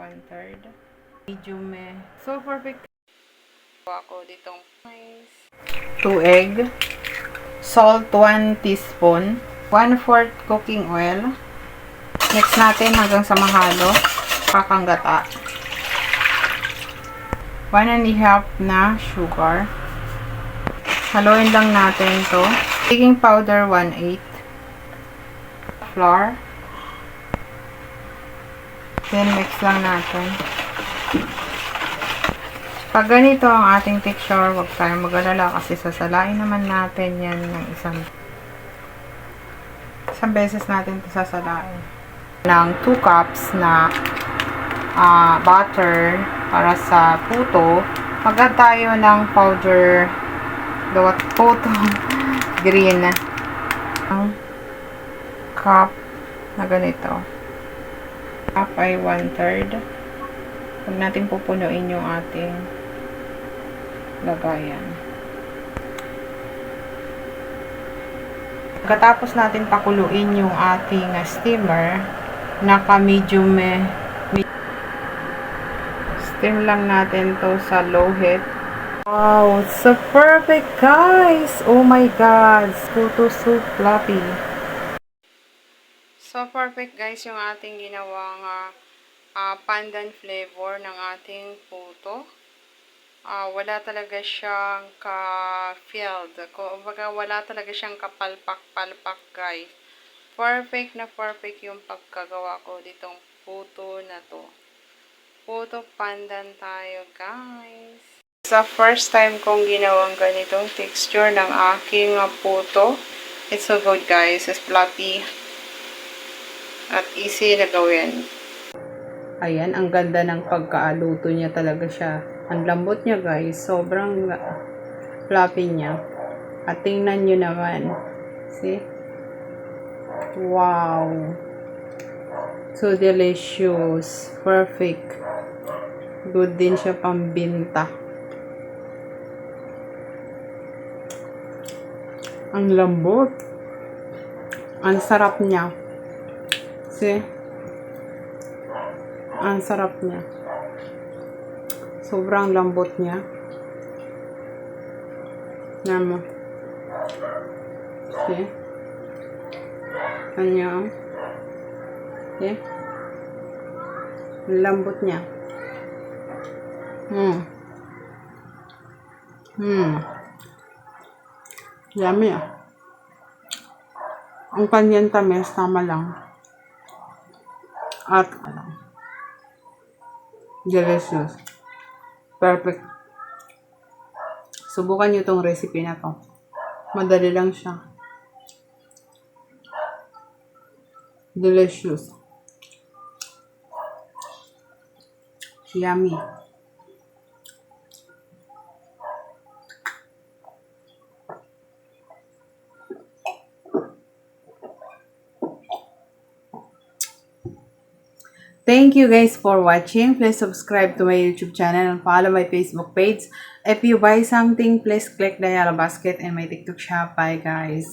1/3. Medium So, perfect. Ako ditong mais. 2 egg. Salt, 1 teaspoon. 1/4 cooking oil. Mix natin hanggang sa mahalo. Kakanggata. 1 1/2 na sugar. Haluin lang natin to. Baking powder, 1/8. Flour. Then, mix lang natin. Pag ganito ang ating texture, huwag tayong mag-alala kasi sasalain naman natin yan ng isang beses natin ito sasalain. Ng 2 cups na butter para sa puto. Mag-add tayo ng powder puto green. Cup na ganito. Cup ay 1/3. Huwag natin pupunuin yung ating lagayan. Pagkatapos natin pakuluin yung ating steamer, naka-medium steam lang natin to sa low heat. Wow, so perfect guys! Oh my God! Puto so fluffy. So, perfect guys yung ating ginawang pandan flavor ng ating puto. Wala talaga siyang ka-filled. Kumbaga, wala talaga siyang kapalpak-palpak guys. Perfect na perfect yung pagkagawa ko ditong puto na to. Puto pandan tayo guys. Sa first time kong ginawang ganitong texture ng aking puto. It's so good guys. It's fluffy. At easy na gawin. Ayan, ang ganda ng pagkaaluto niya talaga siya. Ang lambot niya guys. Sobrang fluffy niya. At tingnan nyo naman. See? Wow. So delicious. Perfect. Good din siya pambinta. Ang lambot. Ang sarap niya. See? Ang sarap niya. Sobrang lambot niya. Yan mo. See? Kanya. See? Ang lambot niya. Yummy ah. Ang kanyang tamis, tama lang. At delicious. Perfect. Subukan nyo tong recipe na to. Madali lang siya. Delicious. Yummy. Thank you guys for watching. Please subscribe to my YouTube channel and follow my Facebook page. If you buy something, please click the yellow basket and my TikTok shop. Bye guys.